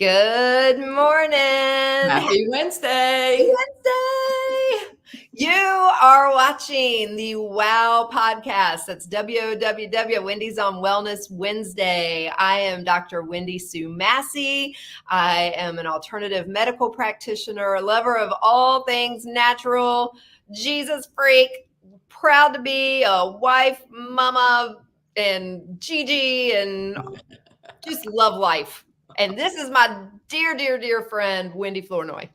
Good morning. Happy Wednesday. Wednesday. You are watching the WOW podcast. That's WOWW, Wendy's on Wellness Wednesday. I am Dr. Wendy Sue Massey. I am an alternative medical practitioner, a lover of all things natural, Jesus freak, proud to be a wife, mama, and Gigi, and just love life. And this is my dear friend, Wendy Flournoy.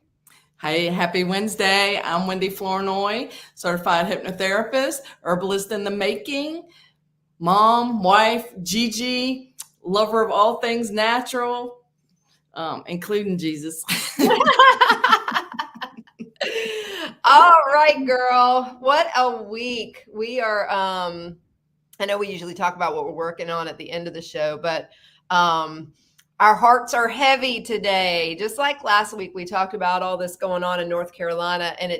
Hey, happy Wednesday. I'm Wendy Flournoy, certified hypnotherapist, herbalist in the making, mom, wife, Gigi, lover of all things natural, including Jesus. All right, girl. What a week. We are, I know we usually talk about what we're working on at the end of the show, but our hearts are heavy today. Just like last week, we talked about all this going on in North Carolina, and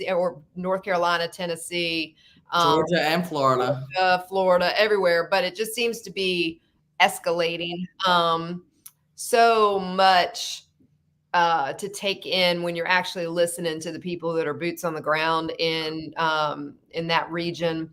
or North Carolina, Tennessee, Georgia and Florida. Florida, everywhere. But it just seems to be escalating. So much to take in when you're actually listening to the people that are boots on the ground in that region.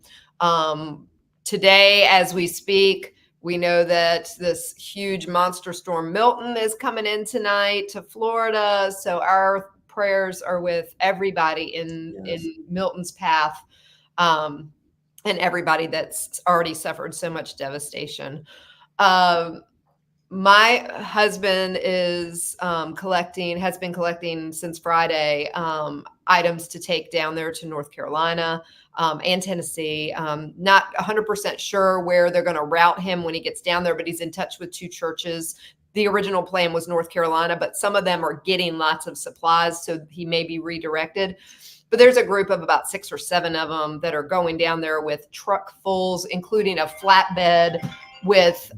Today, as we speak, we know that this huge monster storm Milton is coming in tonight to Florida. So our prayers are with everybody in Milton's path, and everybody that's already suffered so much devastation. My husband has been collecting since Friday, items to take down there to North Carolina and Tennessee. Not 100% sure where they're going to route him when he gets down there, but he's in touch with 2 churches. The original plan was North Carolina, but some of them are getting lots of supplies, so he may be redirected. But there's a group of about 6 or 7 of them that are going down there with truckfuls, including a flatbed with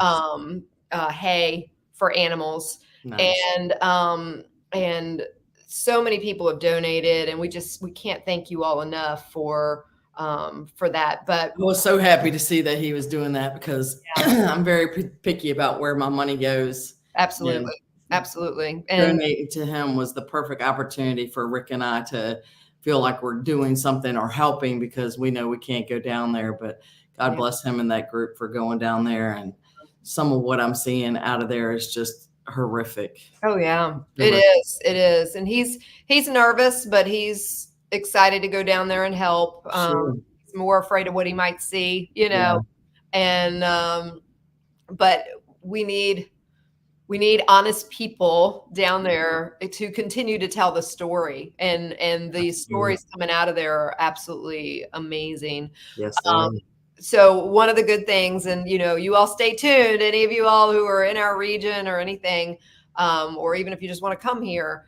hay for animals. Nice. And so many people have donated, and we can't thank you all enough for that. But I was so happy to see that he was doing that, because I'm very picky about where my money goes. Absolutely. Absolutely. And donating to him was the perfect opportunity for Rick and I to feel like we're doing something or helping, because we know we can't go down there, but God bless him and that group for going down there. And some of what I'm seeing out of there is just horrific. Oh yeah, it is. It is. And he's nervous, but he's excited to go down there and help. Sure. He's more afraid of what he might see, and, but we need honest people down there to continue to tell the story, and the stories coming out of there are absolutely amazing. Yes. So one of the good things, and you all stay tuned, any of you all who are in our region or anything, or even if you just want to come here,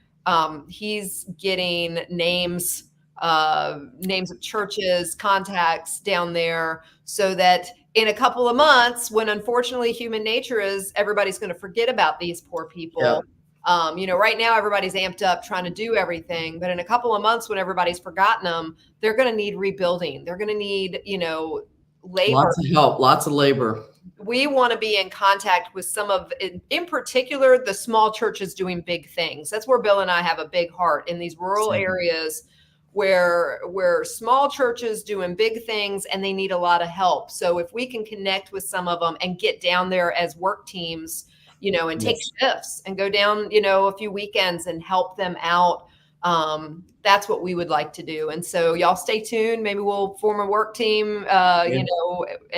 he's getting names of churches, contacts down there, so that in a couple of months, when unfortunately human nature is everybody's going to forget about these poor people. Yeah. Right now everybody's amped up trying to do everything, but in a couple of months when everybody's forgotten them, they're going to need rebuilding. They're going to need, labor. Lots of help, lots of labor. We want to be in contact with some of, in particular, the small churches doing big things. That's where Bill and I have a big heart, in these rural areas where small churches doing big things, and they need a lot of help. So if we can connect with some of them and get down there as work teams, and take shifts and go down, a few weekends and help them out, that's what we would like to do. And so y'all stay tuned. Maybe we'll form a work team, and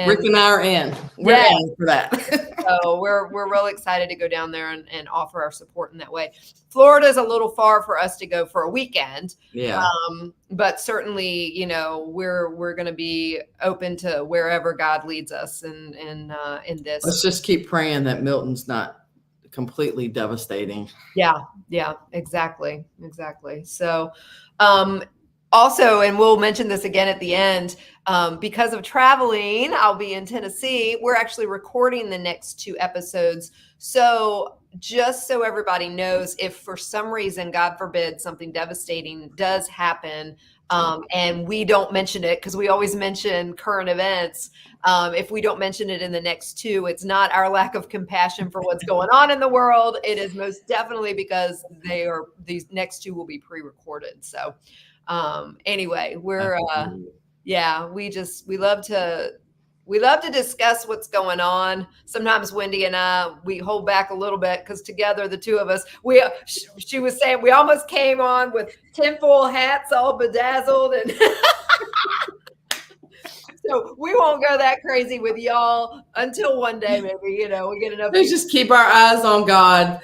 Rick and I are in. We're in for that. So we're really excited to go down there and offer our support in that way. Florida is a little far for us to go for a weekend. Yeah. But certainly, we're going to be open to wherever God leads us in this. Let's just keep praying that Milton's not completely devastating. Yeah, exactly. So, also, and we'll mention this again at the end, because of traveling, I'll be in Tennessee. We're actually recording the next 2 episodes. So just so everybody knows, if for some reason, God forbid, something devastating does happen, And we don't mention it because we always mention current events. If we don't mention it in the next two, it's not our lack of compassion for what's going on in the world. It is most definitely because these next two will be pre-recorded. So anyway, we love to discuss what's going on. Sometimes Wendy and I, we hold back a little bit because together, the two of us, she was saying we almost came on with tinfoil hats all bedazzled. And so we won't go that crazy with y'all until one day, maybe, we get enough. Let's just keep our eyes on God.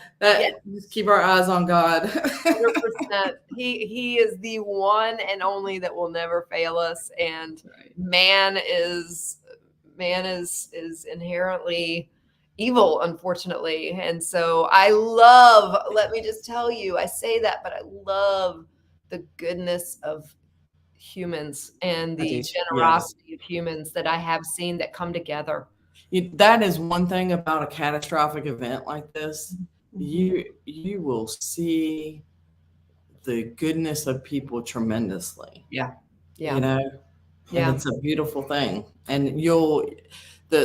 Just keep our eyes on God. 100%. He is the one and only that will never fail us. And man is inherently evil, unfortunately. And so let me just tell you, I say that, but I love the goodness of humans and the generosity of humans that I have seen that come together. That is one thing about a catastrophic event like this. You will see the goodness of people tremendously. Yeah. And it's a beautiful thing. And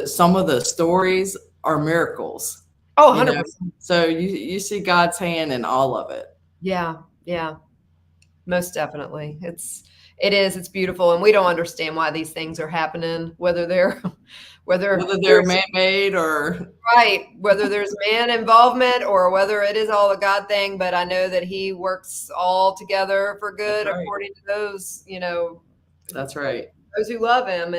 some of the stories are miracles. Oh, 100%. So you see God's hand in all of it. Yeah. Most definitely. It's beautiful. And we don't understand why these things are happening, whether they're man-made or whether there's man involvement or whether it is all a God thing. But I know that he works all together for good according to those, That's right. Those who love him.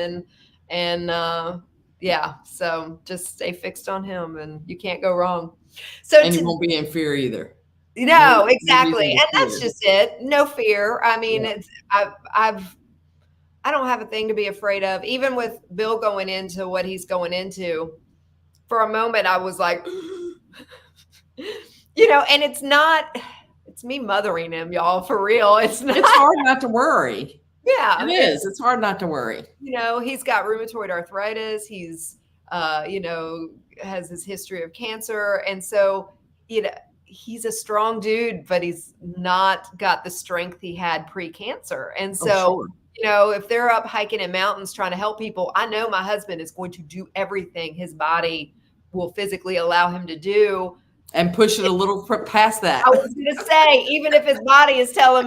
So just stay fixed on him and you can't go wrong. And you won't be in fear either. No, exactly. And that's just it. No fear. I mean, I don't have a thing to be afraid of. Even with Bill going into what he's going into, for a moment, I was like, and it's me mothering him, y'all, for real. It's hard not to worry. Yeah. It is. It's hard not to worry. He's got rheumatoid arthritis. He's, has his history of cancer. And so, he's a strong dude, but he's not got the strength he had pre-cancer. And so, if they're up hiking in mountains trying to help people, I know my husband is going to do everything his body will physically allow him to do. And push it a little past that. I was going to say, even if his body is telling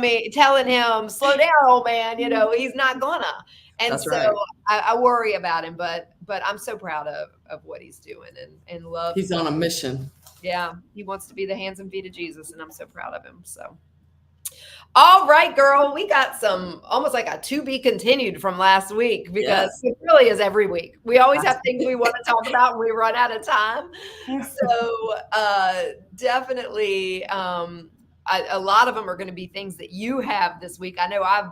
him, slow down, old man, he's not gonna. And That's so right. I worry about him, but I'm so proud of what he's doing and love. He's on a mission. Yeah. He wants to be the hands and feet of Jesus, and I'm so proud of him. So. All right, girl, we got some almost like a to be continued from last week because it really is every week. We always have things we want to talk about and we run out of time. So definitely a lot of them are going to be things that you have this week. I know I've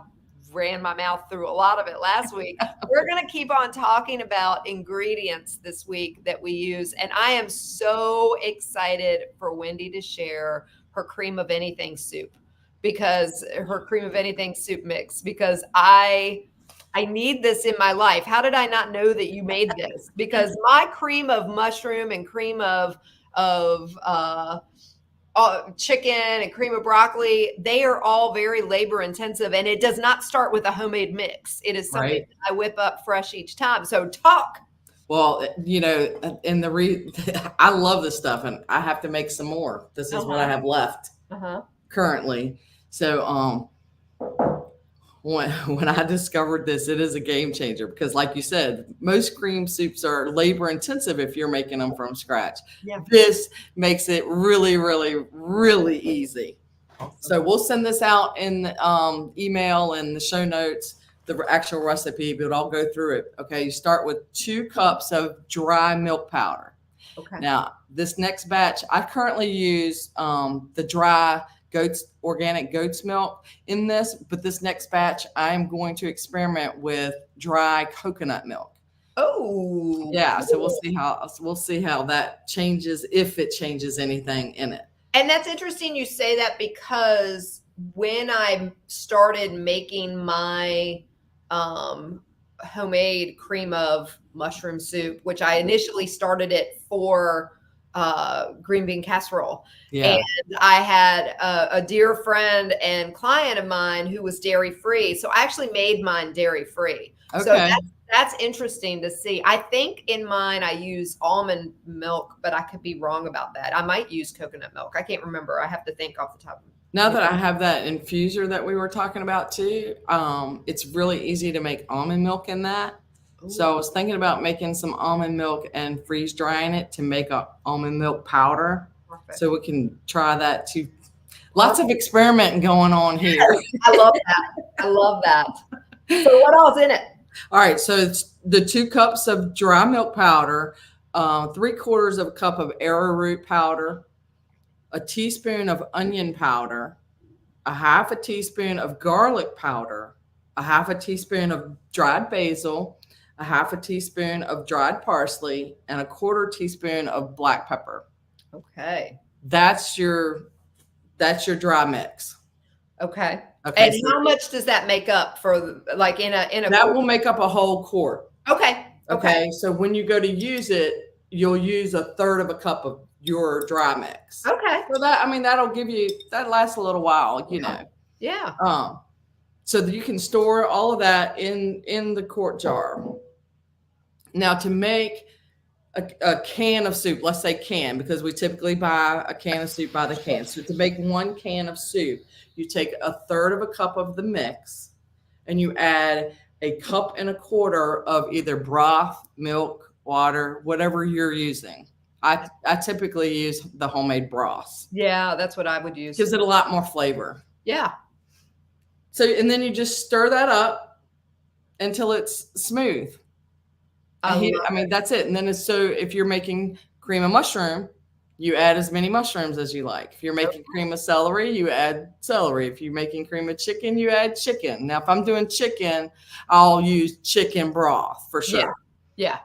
ran my mouth through a lot of it last week. We're going to keep on talking about ingredients this week that we use. And I am so excited for Wendy to share her cream of anything soup. Because her cream of anything soup mix, because I need this in my life. How did I not know that you made this? Because my cream of mushroom and cream of chicken and cream of broccoli, they are all very labor intensive, and it does not start with a homemade mix. It is something that I whip up fresh each time. So talk. Well, I love this stuff, and I have to make some more. This is what I have left currently. So when I discovered this, it is a game changer because, like you said, most cream soups are labor intensive if you're making them from scratch. Yeah. This makes it really, really, really easy. So we'll send this out in email and the show notes, the actual recipe, but I'll go through it. Okay, you start with 2 cups of dry milk powder. Okay. Now, this next batch, I currently use the dry organic goat's milk in this, but this next batch I am going to experiment with dry coconut milk. Oh, yeah. So we'll see how that changes, if it changes anything in it. And that's interesting you say that, because when I started making my homemade cream of mushroom soup, which I initially started it for green bean casserole. Yeah. And I had a dear friend and client of mine who was dairy free. So I actually made mine dairy free. Okay. So that's interesting to see. I think in mine I use almond milk, but I could be wrong about that. I might use coconut milk. I can't remember. I have to think off the top of my head. Now that I have that infuser that we were talking about too, it's really easy to make almond milk in that. Ooh. So I was thinking about making some almond milk and freeze drying it to make a almond milk powder. Perfect. So we can try that too. Lots of experimenting going on here. I love that. I love that. So what else in it? All right. So it's the 2 cups of dry milk powder, 3/4 of a cup of arrowroot powder, a teaspoon of onion powder, a 1/2 teaspoon of garlic powder, a 1/2 teaspoon of dried basil, a 1/2 teaspoon of dried parsley, and a 1/4 teaspoon of black pepper. Okay. That's your dry mix. Okay. Okay. And so how much does that make up for, like in a that quart? Will make up a whole quart. Okay. Okay. So when you go to use it, you'll use 1/3 of a cup of your dry mix. Okay. So that'll give you, that lasts a little while, you know. Yeah. So that you can store all of that in the quart jar. Now to make a can of soup, let's say can, because we typically buy a can of soup by the can. So to make 1 can of soup, you take 1/3 of a cup of the mix and you add 1.25 cups of either broth, milk, water, whatever you're using. I typically use the homemade broth. Yeah, that's what I would use. Gives it a lot more flavor. Yeah. So, and then you just stir that up until it's smooth. I mean, that's it. And then if you're making cream of mushroom, you add as many mushrooms as you like. If you're making cream of celery, you add celery. If you're making cream of chicken, you add chicken. Now, if I'm doing chicken, I'll use chicken broth for sure. Yeah,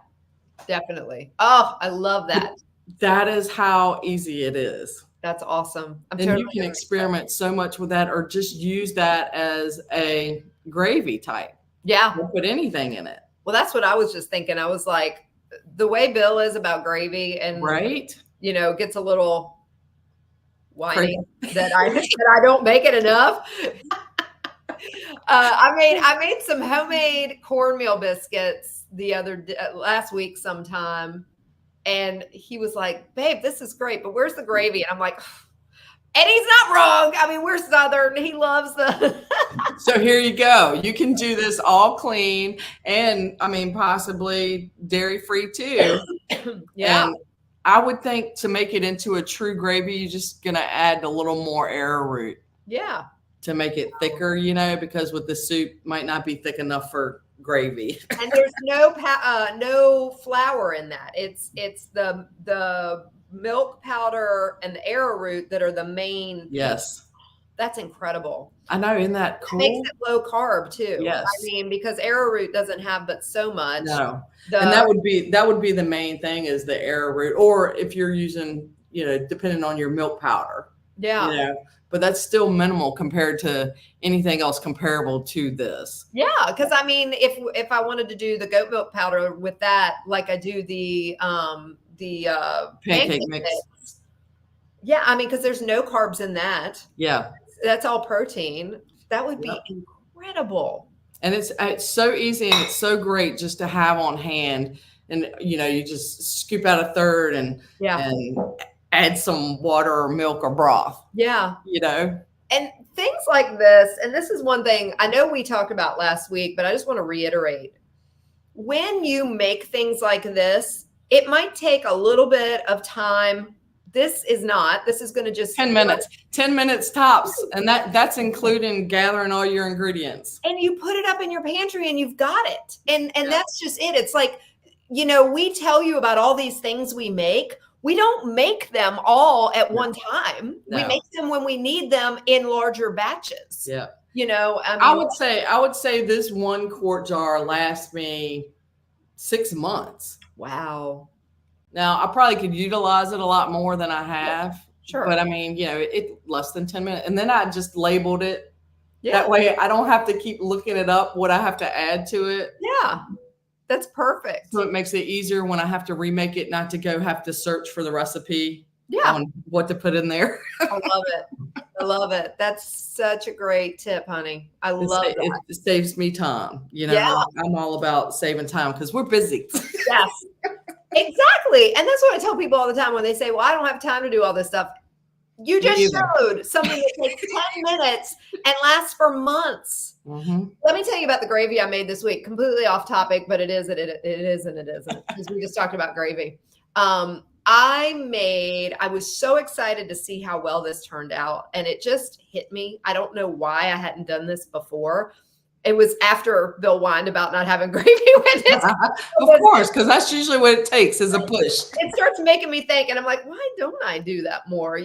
definitely. Oh, I love that. That is how easy it is. That's awesome. And you can experiment so much with that, or just use that as a gravy type. Yeah. Don't put anything in it. Well, that's what I was just thinking. I was like, the way Bill is about gravy, and right, you know, gets a little whiny that I don't make it enough. I made some homemade cornmeal biscuits last week sometime, and he was like, "Babe, this is great, but where's the gravy?" And I'm like, and he's not wrong. I mean, we're Southern. He loves the. So here you go. You can do this all clean, and I mean, possibly dairy free too. Yeah. And I would think to make it into a true gravy, you're just gonna add a little more arrowroot. Yeah. To make it thicker, you know, because with the soup might not be thick enough for gravy. And there's no flour in that. It's the milk powder and the arrowroot that are the main. Yes. That's incredible. I know, isn't that cool? It makes it low carb too. Yes. I mean, because arrowroot doesn't have but so much. No. And that would be the main thing, is the arrowroot, or if you're using, you know, depending on your milk powder. Yeah. You know, but that's still minimal compared to anything else comparable to this. Yeah, because I mean, if I wanted to do the goat milk powder with that, like I do the pancake mix. Yeah, I mean, because there's no carbs in that. Yeah. That's all protein. That would be incredible. And it's so easy, and it's so great just to have on hand. And, you know, you just scoop out 1/3 and add some water or milk or broth. Yeah. You know? And things like this, and this is one thing I know we talked about last week, but I just want to reiterate. When you make things like this, it might take a little bit of time. This is going to just 10 minutes. 10 minutes tops. And that's including gathering all your ingredients. And you put it up in your pantry and you've got it. And that's just it. It's like, you know, we tell you about all these things we make. We don't make them all at one time. No. We make them when we need them in larger batches. Yeah. You know, I would say this 1 quart jar lasts me 6 months. Wow. Now, I probably could utilize it a lot more than I have. Sure. But I mean, you know, it less than 10 minutes. And then I just labeled it. Yeah. That way I don't have to keep looking it up, what I have to add to it. Yeah. That's perfect. So it makes it easier when I have to remake it, not to have to search for the recipe on what to put in there. I love it. I love it. That's such a great tip, honey. I love that. It saves me time. I'm all about saving time because we're busy. Yes, exactly. And that's what I tell people all the time when they say, well, I don't have time to do all this stuff. You just showed something that takes 10 minutes and lasts for months. Mm-hmm. Let me tell you about the gravy I made this week. Completely off topic, but it is and it isn't, because we just talked about gravy. I was so excited to see how well this turned out, and it just hit me. I don't know why I hadn't done this before. It was after Bill whined about not having gravy with it. Of course, because that's usually what it takes is a push. It starts making me think, and I'm like, why don't I do that more?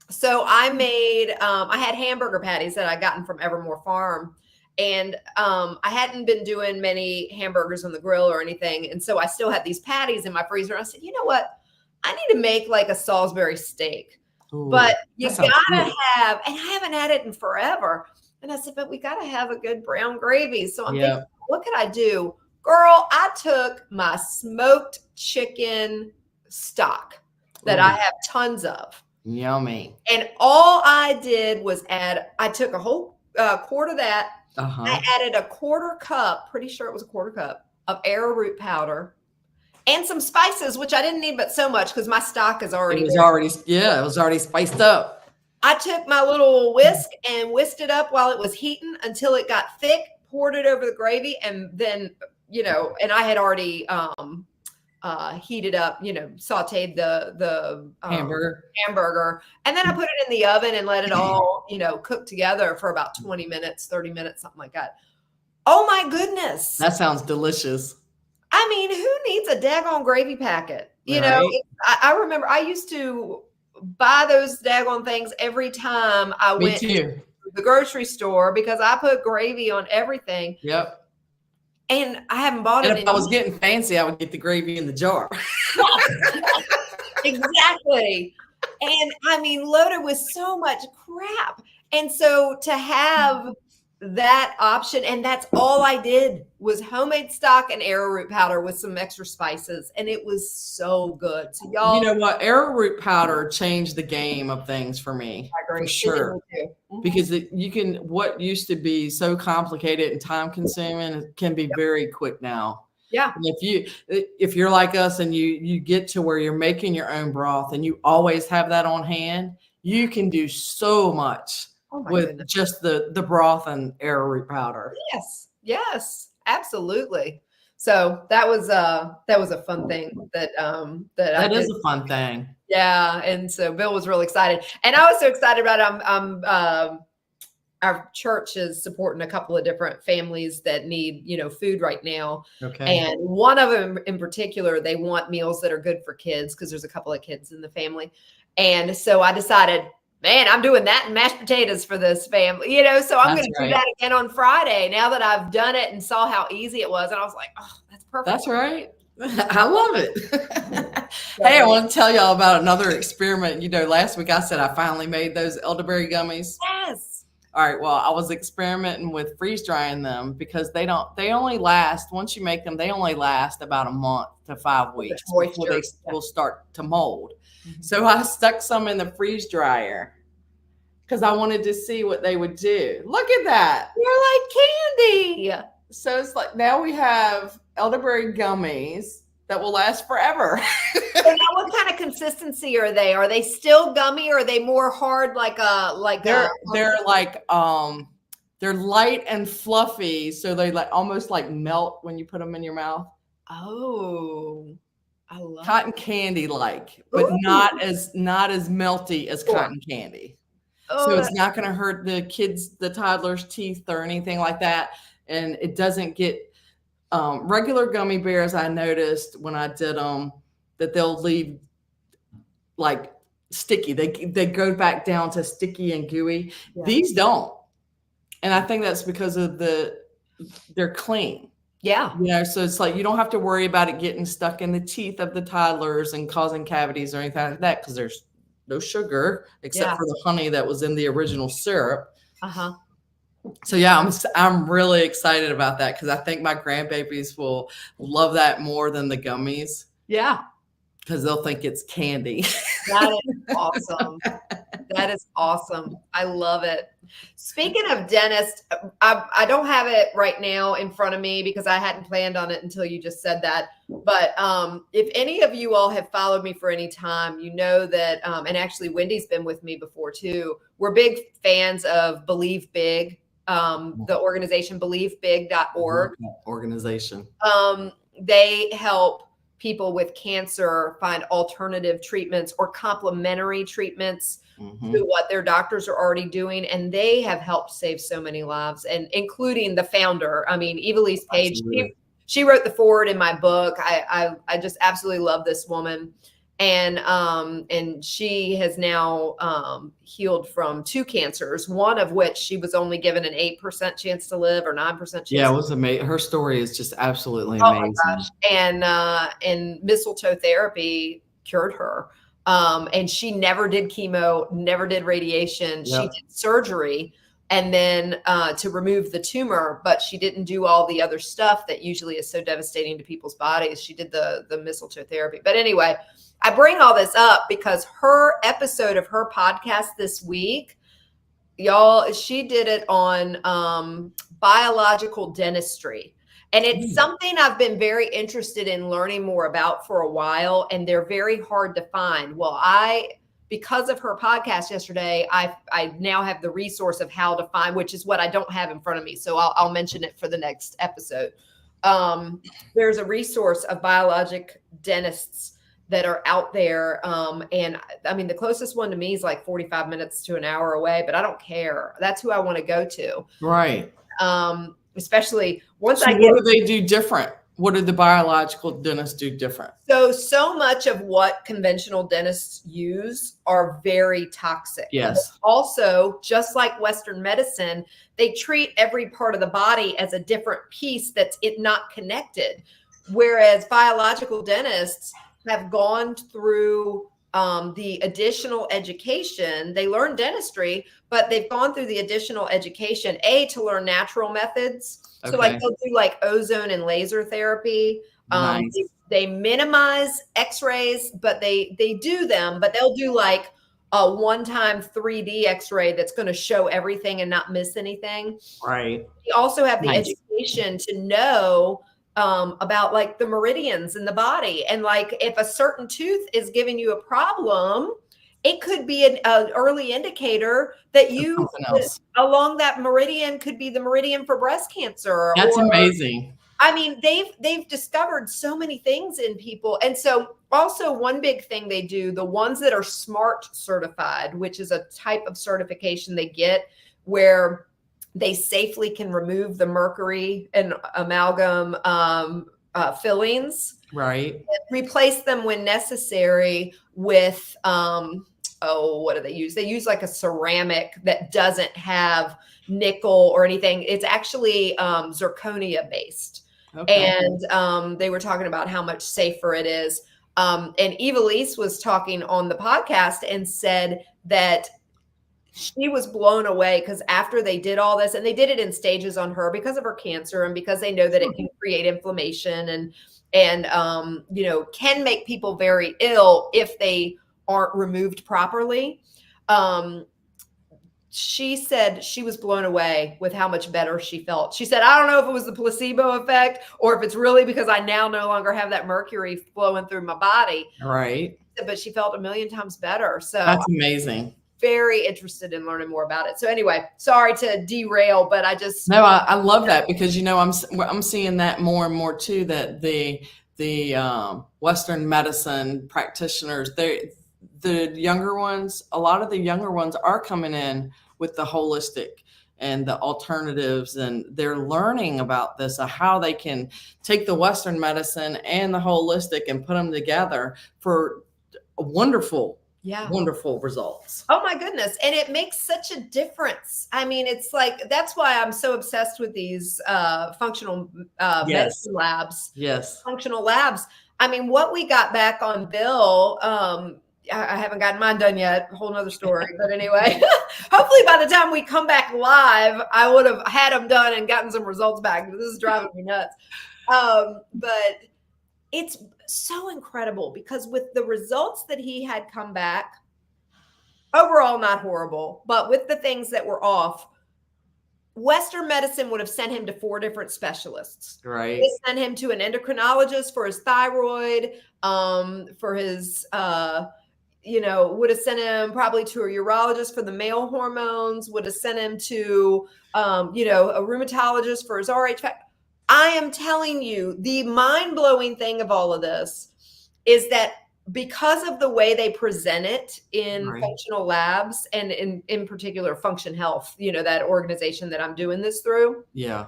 So I made, I had hamburger patties that I gotten from Evermore Farm. And I hadn't been doing many hamburgers on the grill or anything. And so I still had these patties in my freezer. And I said, you know what? I need to make like a Salisbury steak. Ooh, but you gotta have, and I haven't had it in forever. And I said, but we gotta have a good brown gravy. So I'm thinking, what could I do? Girl, I took my smoked chicken stock that I have tons of. Yummy. And all I did was I took a whole quart of that. I added a quarter cup, pretty sure it was a quarter cup of arrowroot powder and some spices, which I didn't need but so much because my stock is already. It was already spiced up. I took my little whisk and whisked it up while it was heating until it got thick, poured it over the gravy, and then, and I had already heated up, sauteed the hamburger. And then I put it in the oven and let it all, cook together for about 20 minutes, 30 minutes, something like that. Oh my goodness. That sounds delicious. I mean, who needs a daggone gravy packet? I remember I used to buy those daggone things every time I went to the grocery store because I put gravy on everything. Yep. And I haven't bought it. If I was getting fancy, I would get the gravy in the jar. Exactly. And I mean, loaded with so much crap. And so to have that option, and that's all I did was homemade stock and arrowroot powder with some extra spices, and it was so good. So y'all, you know what? Arrowroot powder changed the game of things for me. I agree. For sure. Because what used to be so complicated and time consuming can be very quick now. Yeah. And if you're like us and you get to where you're making your own broth and you always have that on hand, you can do so much with just the broth and arrowroot powder. Yes, absolutely. So that was a fun thing that is a fun thing. Yeah, and so Bill was really excited, and I was so excited about it. Our church is supporting a couple of different families that need, food right now. Okay. And one of them in particular, they want meals that are good for kids because there's a couple of kids in the family. And so I decided, man, I'm doing that and mashed potatoes for this family, so I'm going to do that again on Friday now that I've done it and saw how easy it was. And I was like, oh, that's perfect. That's right. I love it. Hey, I want to tell y'all about another experiment. Last week I said I finally made those elderberry gummies. Yes. All right. Well, I was experimenting with freeze drying them because they only last, once you make them, they only last about a month to 5 weeks before they will start to mold. Mm-hmm. So I stuck some in the freeze dryer because I wanted to see what they would do. Look at that. You're like candy. So it's like now we have elderberry gummies that will last forever. So now what kind of consistency are they? Are they still gummy or are they more hard they're light and fluffy, so they almost melt when you put them in your mouth. Oh, I love cotton candy but not as melty as cotton candy. Oh, so it's not going to hurt the toddlers' teeth or anything like that, and it doesn't get regular gummy bears. I noticed when I did them that they'll leave sticky. They go back down to sticky and gooey. Yeah. These don't, and I think that's because of they're clean. Yeah. So it's you don't have to worry about it getting stuck in the teeth of the toddlers and causing cavities or anything like that because there's no sugar except for the honey that was in the original syrup. So yeah, I'm really excited about that because I think my grandbabies will love that more than the gummies Yeah, because they'll think it's candy. that is awesome. That is awesome. I love it. Speaking of dentist, I don't have it right now in front of me because I hadn't planned on it until you just said that. But if any of you all have followed me for any time, you know that, and actually Wendy's been with me before too. We're big fans of Believe Big, the organization BelieveBig.org. Organization. They help people with cancer find alternative treatments or complementary treatments to what their doctors are already doing. And they have helped save so many lives, and including the founder. I mean, Evilise Page, she wrote the foreword in my book. I just absolutely love this woman. And she has now healed from 2 cancers, one of which she was only given an 8% chance to live or 9% chance. Yeah, it was amazing. Her story is just absolutely amazing. Oh my gosh. And mistletoe therapy cured her. And she never did chemo, never did radiation. She did surgery and then to remove the tumor, but she didn't do all the other stuff that usually is so devastating to people's bodies. She did the mistletoe therapy. But anyway, I bring all this up because her episode of her podcast this week, y'all, she did it on biological dentistry. And it's something I've been very interested in learning more about for a while, and they're very hard to find. Well, because of her podcast yesterday, I now have the resource of how to find, which is what I don't have in front of me. So I'll mention it for the next episode. There's a resource of biologic dentists that are out there. And I mean, the closest one to me is like 45 minutes to an hour away, but I don't care. That's who I want to go to. Right. Especially once what do they do different? What do the biological dentists do different? So much of what conventional dentists use are very toxic. Yes. But also, just like Western medicine, they treat every part of the body as a different piece that's not connected. Whereas biological dentists have gone through the additional education. They learn dentistry, but they've gone through the additional education, to learn natural methods. So like they'll do like ozone and laser therapy. Nice. They minimize x-rays, but they do them, but they'll do like a one-time 3D x-ray that's going to show everything and not miss anything. Right. We also have the education to know about like the meridians in the body. And like, if a certain tooth is giving you a problem, it could be an early indicator that you along that meridian could be the meridian for breast cancer. That's amazing. I mean, they've discovered so many things in people. And so also one big thing they do, the ones that are SMART certified, which is a type of certification they get where they safely can remove the mercury and amalgam fillings. Right. Replace them when necessary with, what do they use? They use like a ceramic that doesn't have nickel or anything. It's actually zirconia based. Okay. And they were talking about how much safer it is. And Evilise was talking on the podcast and said that she was blown away because after they did all this, and they did it in stages on her because of her cancer and because they know that it can create inflammation and can make people very ill if they aren't removed properly. She said she was blown away with how much better she felt. She said, I don't know if it was the placebo effect or if it's really because I now no longer have that mercury flowing through my body. Right. But she felt 1,000,000 times better. So that's amazing. Very interested in learning more about it. So anyway, sorry to derail, but I love that because, I'm seeing that more and more too, that the Western medicine practitioners, the younger ones, a lot of the younger ones are coming in with the holistic and the alternatives, and they're learning about this, how they can take the Western medicine and the holistic and put them together for wonderful results. Oh my goodness. And it makes such a difference. I mean, it's like, that's why I'm so obsessed with these functional medicine labs. Yes. Functional labs. I mean, what we got back on bill I haven't gotten mine done yet. A whole nother story. But anyway, hopefully by the time we come back live, I would have had them done and gotten some results back. This is driving me nuts. But it's so incredible because with the results that he had come back, overall not horrible, but with the things that were off, Western medicine would have sent him to 4 different specialists. Right. They sent him to an endocrinologist for his thyroid, for his, would have sent him probably to a urologist for the male hormones, would have sent him to, a rheumatologist for his RH. I am telling you, the mind-blowing thing of all of this is that because of the way they present it in functional labs and in particular Function Health, that organization that I'm doing this through. Yeah.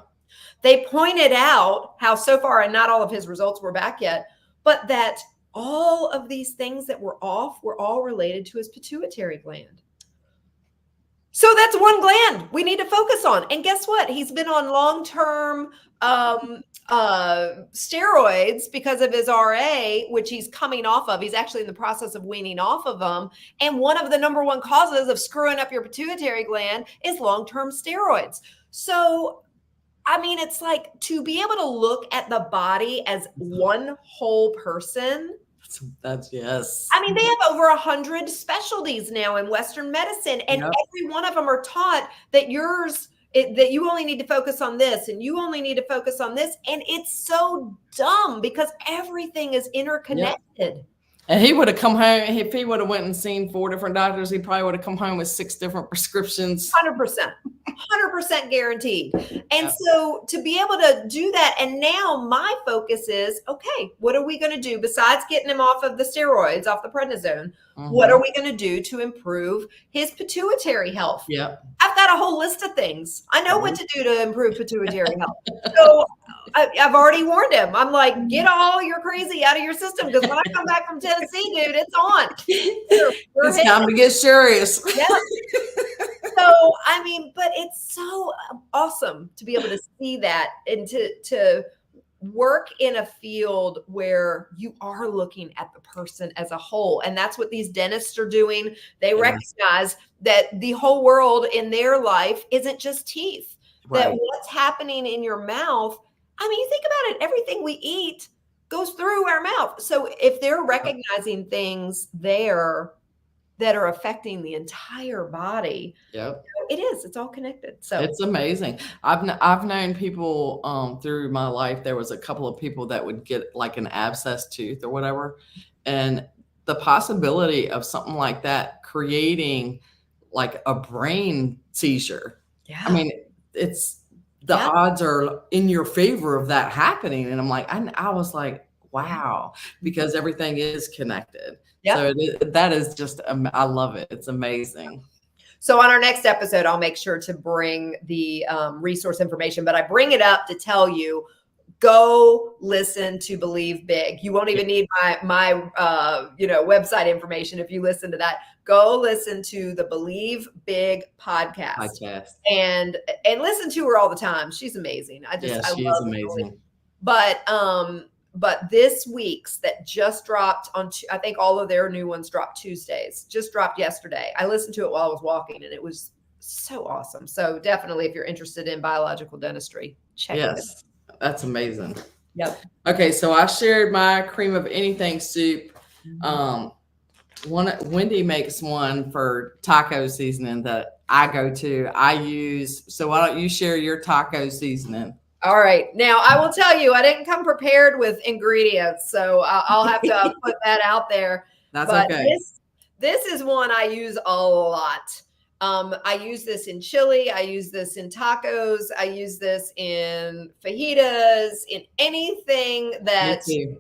They pointed out how so far, and not all of his results were back yet, but that all of these things that were off were all related to his pituitary gland. So that's one gland we need to focus on. And guess what? He's been on long-term steroids because of his RA, which he's coming off of. He's actually in the process of weaning off of them. And one of the number one causes of screwing up your pituitary gland is long-term steroids. So, I mean, it's like to be able to look at the body as one whole person. That's yes. I mean, they have over 100 specialties now in Western medicine, and every one of them are taught that that you only need to focus on this and you only need to focus on this. And it's so dumb because everything is interconnected. Yep. And he would have come home, if he would have went and seen 4 different doctors, he probably would have come home with 6 different prescriptions. 100% guaranteed. And so to be able to do that, and now my focus is, okay, what are we going to do besides getting him off of the steroids, off the prednisone? What are we going to do to improve his pituitary health? Yep. I've got a whole list of things. I know what to do to improve pituitary health. So I've already warned him. I'm like, get all your crazy out of your system because when I come back from Tennessee, dude, it's on. It's time to get serious. Yeah. So, I mean, but it's so awesome to be able to see that and to work in a field where you are looking at the person as a whole. And that's what these dentists are doing. They recognize that the whole world in their life isn't just teeth, that what's happening in your mouth. I mean, you think about it, everything we eat goes through our mouth. So if they're recognizing things there that are affecting the entire body, it's all connected. So it's amazing. I've known people through my life. There was a couple of people that would get like an abscess tooth or whatever, and the possibility of something like that creating like a brain seizure. Yeah. I mean, it's the odds are in your favor of that happening. And I'm like, I was like, wow, because everything is connected. Yep. So that is just, I love it. It's amazing. So on our next episode, I'll make sure to bring the resource information, but I bring it up to tell you, go listen to Believe Big. You won't even need my website information if you listen to that. Go listen to the Believe Big podcast. And listen to her all the time. She's amazing. I love amazing. But this week's that just dropped on, I think all of their new ones dropped Tuesdays, just dropped yesterday. I listened to it while I was walking and it was so awesome. So definitely if you're interested in biological dentistry, check it out. That's amazing. Yep. Okay. So I shared my cream of anything soup. Wendy makes one for taco seasoning that I go to. So why don't you share your taco seasoning? All right. Now, I will tell you, I didn't come prepared with ingredients, so I'll have to put that out there. That's okay. This is one I use a lot. I use this in chili. I use this in tacos. I use this in fajitas, in anything that you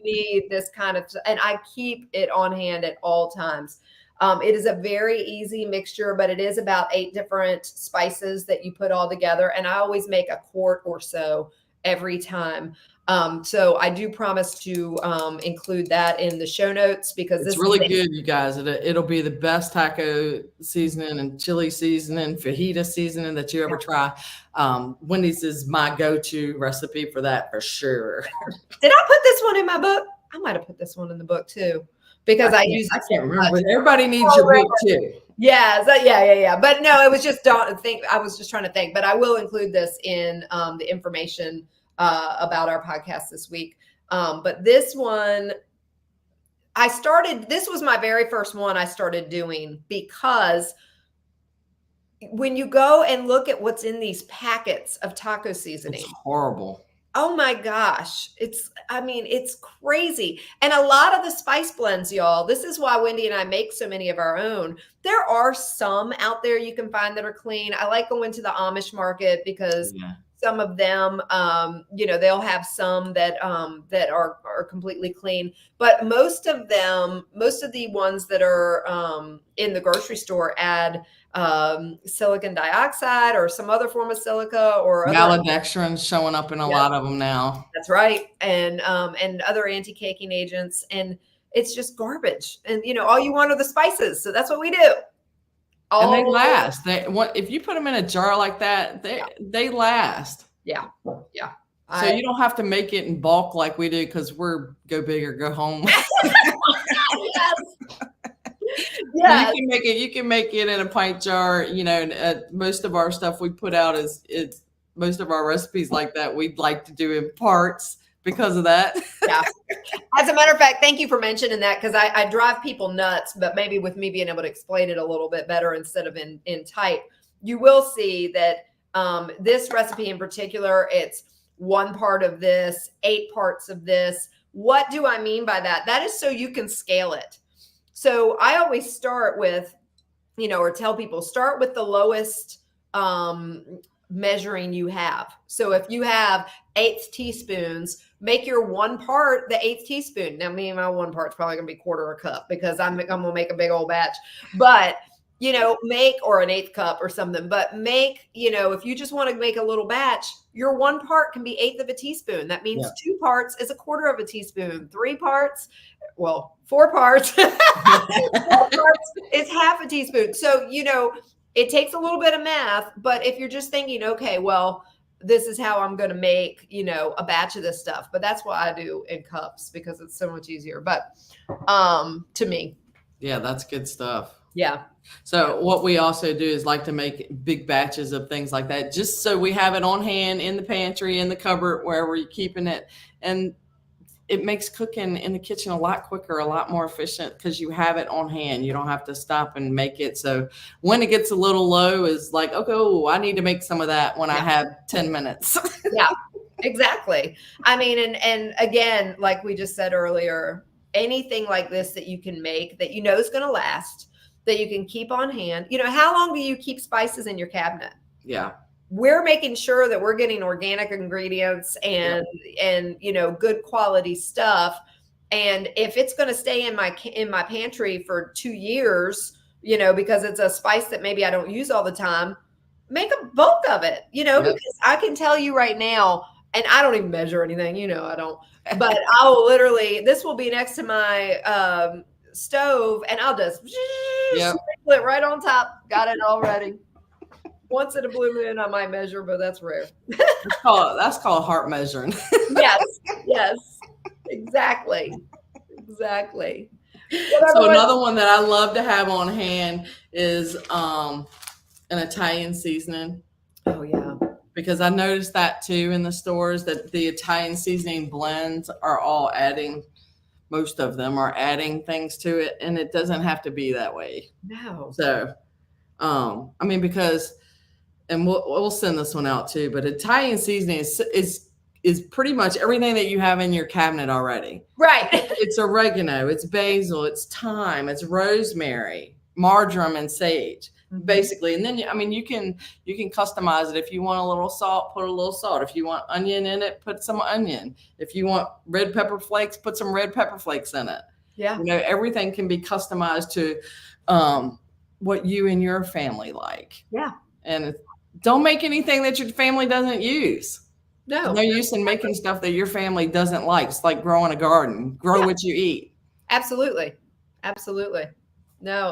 need this kind of, and I keep it on hand at all times. It is a very easy mixture, but it is about 8 different spices that you put all together. And I always make a quart or so every time. So I do promise to include that in the show notes because it's really good, you guys. It'll be the best taco seasoning and chili seasoning, fajita seasoning that you ever try. Wendy's is my go-to recipe for that for sure. Did I put this one in my book? I might have put this one in the book too. because I use I it can't so remember. much. But everybody needs your book too. Yeah, yeah. But no, it was just I was just trying to think. But I will include this in the information about our podcast this week. But this one, this was my very first one I started doing, because when you go and look at what's in these packets of taco seasoning, It's horrible. oh my gosh, it's crazy. And a lot of the spice blends, y'all, this is why Wendy and I make so many of our own. There are some out there you can find that are clean. I like going to the Amish market because some of them, they'll have some that are completely clean. But most of the ones that are in the grocery store add silicon dioxide or some other form of silica or maltodextrin's showing up in a lot of them now. That's right. And other anti-caking agents, and it's just garbage. And all you want are the spices. So that's what we do. And they last. If you put them in a jar like that, they last. Yeah. So you don't have to make it in bulk like we do, because we're go big or go home. Yes. You can make it in a pint jar. And most of our stuff we put out it's most of our recipes like that we'd like to do in parts because of that. Yeah. As a matter of fact, thank you for mentioning that, because I drive people nuts, but maybe with me being able to explain it a little bit better instead of in type, you will see that this recipe in particular, it's 1 part of this, 8 parts of this. What do I mean by that? That is so you can scale it. So I always start with, or tell people, start with the lowest measuring you have. So if you have 1/8 teaspoons, make your 1 part the 1/8 teaspoon. Now, my 1 part's probably gonna be 1/4 cup, because I'm gonna make a big old batch. But make, or an 1/8 cup or something. But make, if you just want to make a little batch, your 1 part can be 1/8 teaspoon. That means 2 parts is 1/4 teaspoon. 3 parts, 4 parts. 4 parts is 1/2 teaspoon. So, it takes a little bit of math, but if you're just thinking, okay, well, this is how I'm going to make, a batch of this stuff. But that's what I do in cups, because it's so much easier. But to me. Yeah, that's good stuff. Yeah. So what we also do is like to make big batches of things like that, just so we have it on hand in the pantry, in the cupboard, wherever you're keeping it. And it makes cooking in the kitchen a lot quicker, a lot more efficient, because you have it on hand. You don't have to stop and make it. So when it gets a little low, is like, okay, I need to make some of that when I have 10 minutes. Yeah, exactly. And again, like we just said earlier, anything like this that you can make that is going to last, that you can keep on hand. How long do you keep spices in your cabinet? Yeah. We're making sure that we're getting organic ingredients and good quality stuff. And if it's going to stay in my pantry for 2 years, because it's a spice that maybe I don't use all the time, make a bulk of it, because I can tell you right now, and I don't even measure anything, I don't, but I will literally, this will be next to my stove, and I'll just sprinkle it right on top. Got it already. Once in a blue moon, I might measure, but that's rare. That's called heart measuring. Yes, exactly. So another one that I love to have on hand is an Italian seasoning. Oh yeah. Because I noticed that too in the stores, that the Italian seasoning blends are all adding, most of them are adding things to it, and it doesn't have to be that way. No. So, because, and we'll send this one out too, but Italian seasoning is pretty much everything that you have in your cabinet already. Right. It's oregano, it's basil, it's thyme, it's rosemary, marjoram, and sage. Basically. And then, you can customize it. If you want a little salt, put a little salt. If you want onion in it, put some onion. If you want red pepper flakes, put some red pepper flakes in it. Yeah. Everything can be customized to what you and your family like. Yeah. And don't make anything that your family doesn't use. No. No use in making stuff that your family doesn't like. It's like growing a garden. Grow what you eat. Absolutely. No.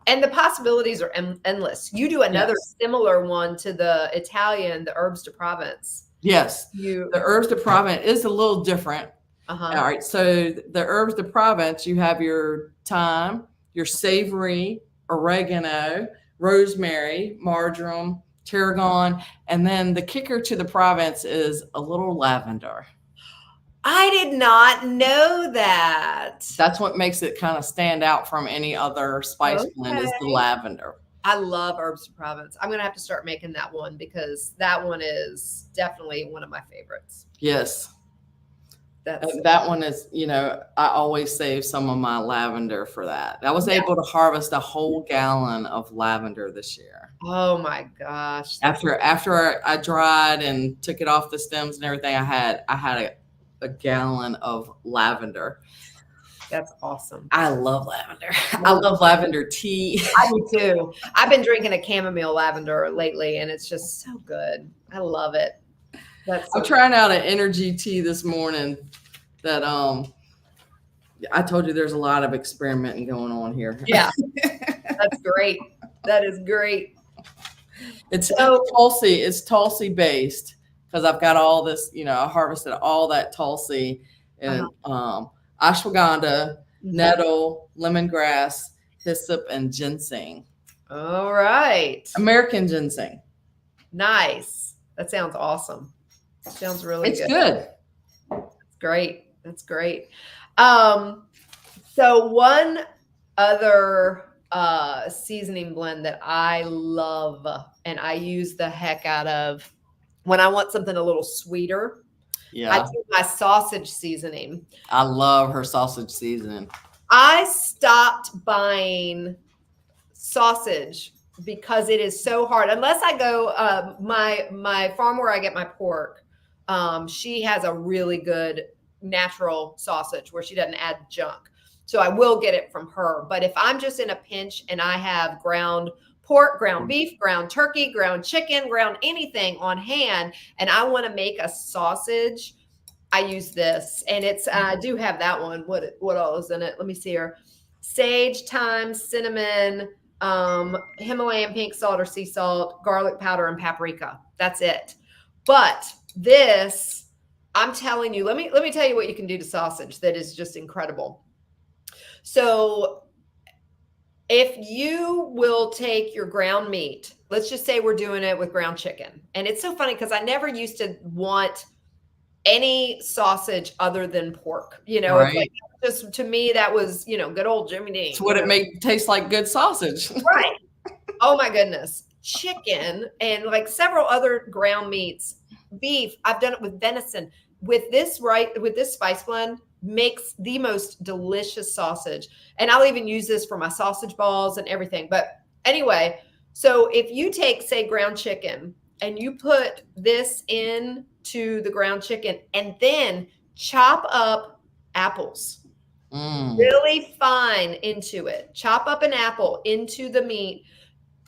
And the possibilities are endless. You do another similar one to the Italian, the herbes de Provence. Yes. The herbes de Provence is a little different. Uh-huh. All right. So the herbs de Provence, you have your thyme, your savory, oregano, rosemary, marjoram, tarragon, and then the kicker to the Provence is a little lavender. I did not know that. That's what makes it kind of stand out from any other spice blend is the Okay. lavender. I love herbs de Provence. I'm gonna have to start making that one because that one is definitely one of my favorites. Yes. That's That one is, I always save some of my lavender for that. I was able to harvest a whole gallon of lavender this year. oh my gosh. After I dried and took it off the stems and everything, I had a gallon of lavender. That's awesome. I love lavender. I love lavender tea. I do too. I've been drinking a chamomile lavender lately, and it's just so good. I love it. I'm trying out an energy tea this morning that I told you there's a lot of experimenting going on here. Yeah, that's great. That is great. It's Tulsi based because I've got all this, I harvested all that Tulsi and ashwagandha, nettle, lemongrass, hyssop, and ginseng. All right. American ginseng. Nice. That sounds awesome. Sounds really good. It's good. That's great. That's great. So one other seasoning blend that I love and I use the heck out of when I want something a little sweeter. Yeah. I do my sausage seasoning. I love her sausage seasoning. I stopped buying sausage because it is so hard. Unless I go, my farm where I get my pork, she has a really good natural sausage where she doesn't add junk. So I will get it from her. But if I'm just in a pinch and I have ground pork, ground beef, ground turkey, ground chicken, ground anything on hand, and I want to make a sausage, I use this. And it's, I do have that one. What all is in it? Let me see here. Sage, thyme, cinnamon, Himalayan pink salt or sea salt, garlic powder, and paprika. That's it. But this, I'm telling you, let me tell you what you can do to sausage that is just incredible. So if you will take your ground meat, let's just say we're doing it with ground chicken. And it's so funny because I never used to want any sausage other than pork. Right. It's like, just to me, that was, good old Jimmy Dean. It's what it made taste like good sausage. Right. Oh my goodness. Chicken and like several other ground meats, beef. I've done it with venison. With this spice blend, makes the most delicious sausage. And I'll even use this for my sausage balls and everything. But anyway, so if you take, say, ground chicken and you put this into the ground chicken and then chop up apples really fine into it, chop up an apple into the meat,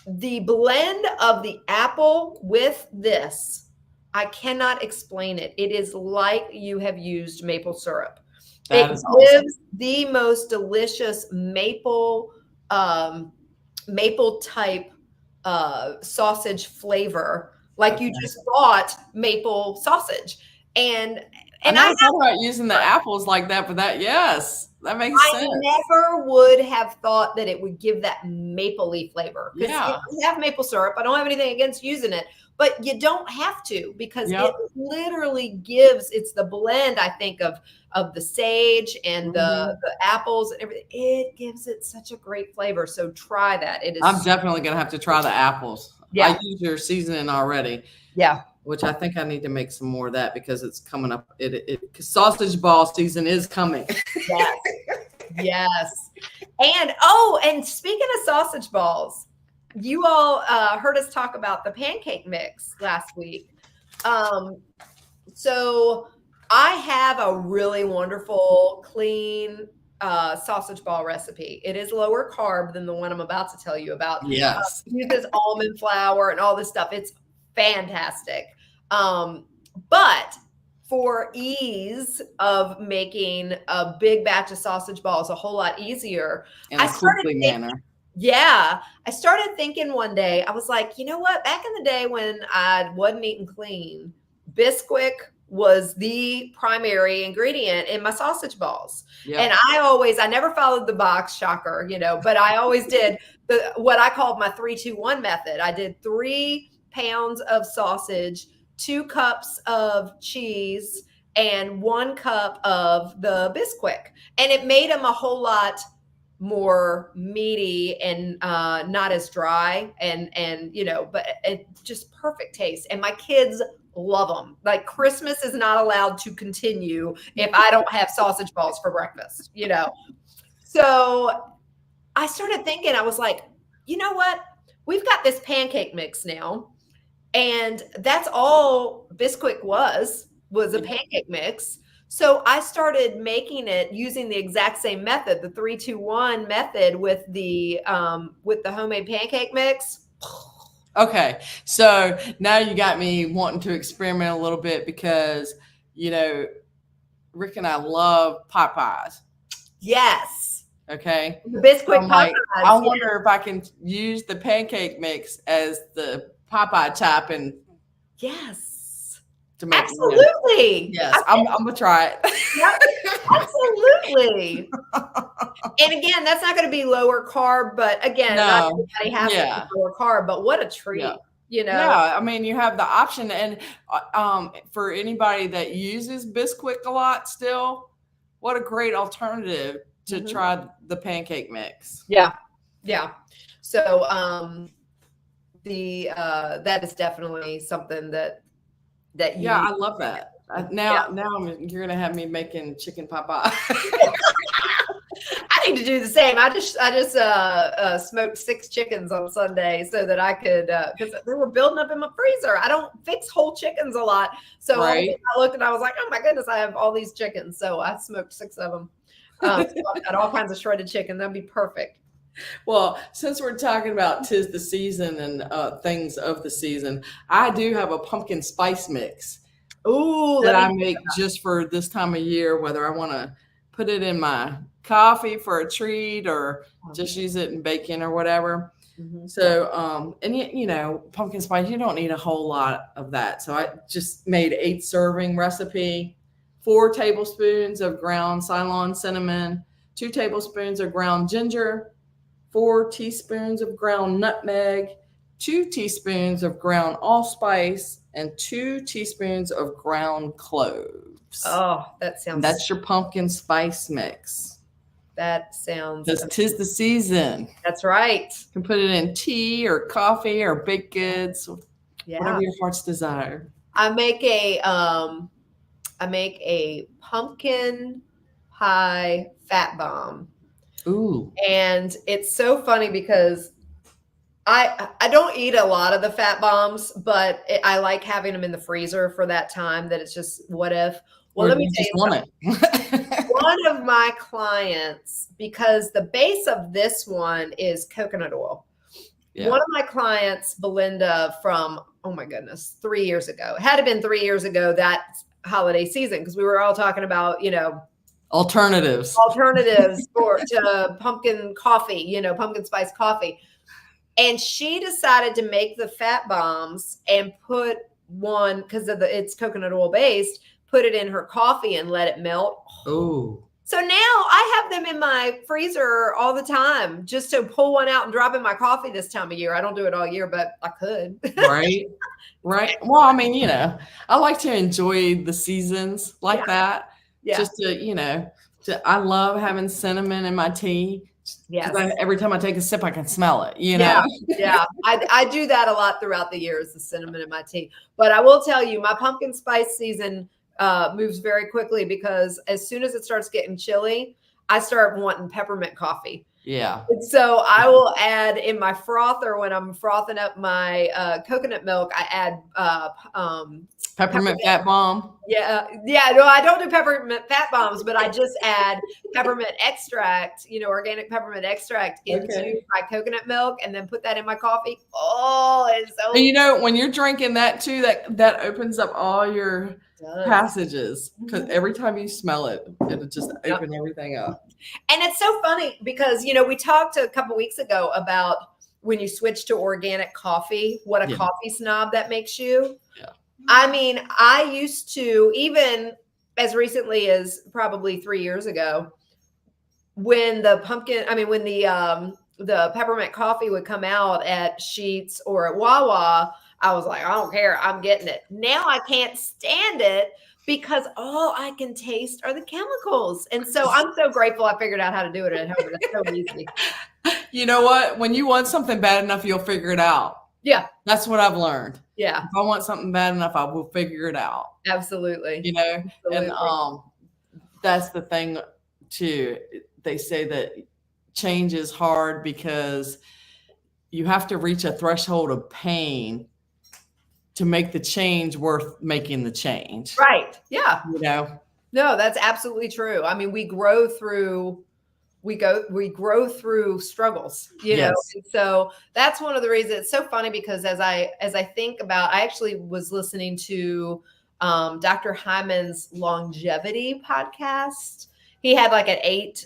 the blend of the apple with this, I cannot explain it. It is like you have used maple syrup. It gives the most delicious maple type sausage flavor, like you just bought maple sausage. And I never thought about using the apples like that, but yes, that makes sense. I never would have thought that it would give that mapley flavor. Because we have maple syrup. I don't have anything against using it, but you don't have to because it literally gives, it's the blend, I think, of the sage and the apples and everything. It gives it such a great flavor. So try that. I'm definitely going to have to try the apples. Yeah. I use your seasoning already. Yeah. Which I think I need to make some more of that because it's coming up. Sausage ball season is coming. Yes. Yes. And speaking of sausage balls, you all heard us talk about the pancake mix last week. So I have a really wonderful, clean sausage ball recipe. It is lower carb than the one I'm about to tell you about. Yes. It uses almond flour and all this stuff. It's fantastic. But for ease of making a big batch of sausage balls a whole lot easier, in a quickly manner. Yeah. I started thinking one day, I was like, you know what? Back in the day when I wasn't eating clean, Bisquick was the primary ingredient in my sausage balls. Yep. And I never followed the box, shocker, but I always did what I called my 3-2-1 method. I did 3 pounds of sausage, 2 cups of cheese, and 1 cup of the Bisquick. And it made them a whole lot more meaty and not as dry and but it just perfect taste. And my kids love them. Like, Christmas is not allowed to continue if I don't have sausage balls for breakfast, So I started thinking, I was like, you know what? We've got this pancake mix now. And that's all Bisquick was a pancake mix. So I started making it using the exact same method, the 3-2-1 method with the homemade pancake mix. Okay, so now you got me wanting to experiment a little bit because, Rick and I love pot pies. Yes. Okay. The Bisquick pot pies. I wonder if I can use the pancake mix as the Popeye topping. Yes. To make, absolutely. Yes, I'm gonna try it. Yep, absolutely. And again, that's not going to be lower carb, but again, not everybody has to be lower carb. But what a treat, Yeah, I mean, you have the option, and for anybody that uses Bisquick a lot, still, what a great alternative to try the pancake mix. Yeah. So that is definitely something that I love that. Now you're gonna have me making chicken pot pie. I need to do the same. I just smoked 6 chickens on Sunday so that I could, because they were building up in my freezer. I don't fix whole chickens a lot, so I looked and I was like, oh my goodness, I have all these chickens. So I smoked 6 of them. So I've got all kinds of shredded chicken. That'd be perfect. Well, since we're talking about 'tis the season and things of the season, I do have a pumpkin spice mix. Ooh, that I make just for this time of year, whether I want to put it in my coffee for a treat or just use it in bacon or whatever. So, and pumpkin spice, you don't need a whole lot of that. So I just made 8 serving recipe, 4 tablespoons of ground Ceylon cinnamon, 2 tablespoons of ground ginger, 4 teaspoons of ground nutmeg, 2 teaspoons of ground allspice, and 2 teaspoons of ground cloves. Oh, that's your pumpkin spice mix. That sounds. Because 'tis the season. That's right. You can put it in tea or coffee or baked goods, whatever your heart's desire. I make a pumpkin pie fat bomb. Ooh. And it's so funny because I don't eat a lot of the fat bombs, but I like having them in the freezer for that time that it's just what if. Well, let me tell you something. One of my clients, because the base of this one is coconut oil. Yeah. One of my clients, Belinda, from, oh my goodness, 3 years ago. It had to have been 3 years ago, that holiday season, because we were all talking about, alternatives to pumpkin coffee, pumpkin spice coffee. And she decided to make the fat bombs and put one, because it's coconut oil based, put it in her coffee and let it melt. Oh. So now I have them in my freezer all the time, just to pull one out and drop in my coffee this time of year. I don't do it all year, but I could. Right. Well, I mean, I like to enjoy the seasons like that. Yeah. Just to, I love having cinnamon in my tea. Yes. Every time I take a sip, I can smell it, Yeah. I do that a lot throughout the years, the cinnamon in my tea. But I will tell you, my pumpkin spice season moves very quickly, because as soon as it starts getting chilly, I start wanting peppermint coffee. Yeah. And so I will add in my frother, when I'm frothing up my coconut milk, I add peppermint fat bomb. Yeah. No, I don't do peppermint fat bombs, but I just add peppermint extract, organic peppermint extract into my coconut milk, and then put that in my coffee. Oh, it's so. And when you're drinking that too, that opens up all your passages, because every time you smell it, it'll just open everything up. And it's so funny because, we talked a couple weeks ago about when you switch to organic coffee, what a coffee snob that makes you. Yeah. I mean, I used to, even as recently as probably 3 years ago, when the peppermint coffee would come out at Sheetz or at Wawa, I was like, I don't care, I'm getting it. Now I can't stand it because all I can taste are the chemicals. And so I'm so grateful I figured out how to do it at home. It's so easy. You know what? When you want something bad enough, you'll figure it out. Yeah. That's what I've learned. Yeah. If I want something bad enough, I will figure it out. Absolutely. You know, Absolutely. and that's the thing too. They say that change is hard because you have to reach a threshold of pain to make the change worth making the change. Right. Yeah. You know? No, that's absolutely true. I mean, we grow through struggles, you know. And so that's one of the reasons. It's so funny because as I think about, I actually was listening to Dr. Hyman's longevity podcast. He had like an 8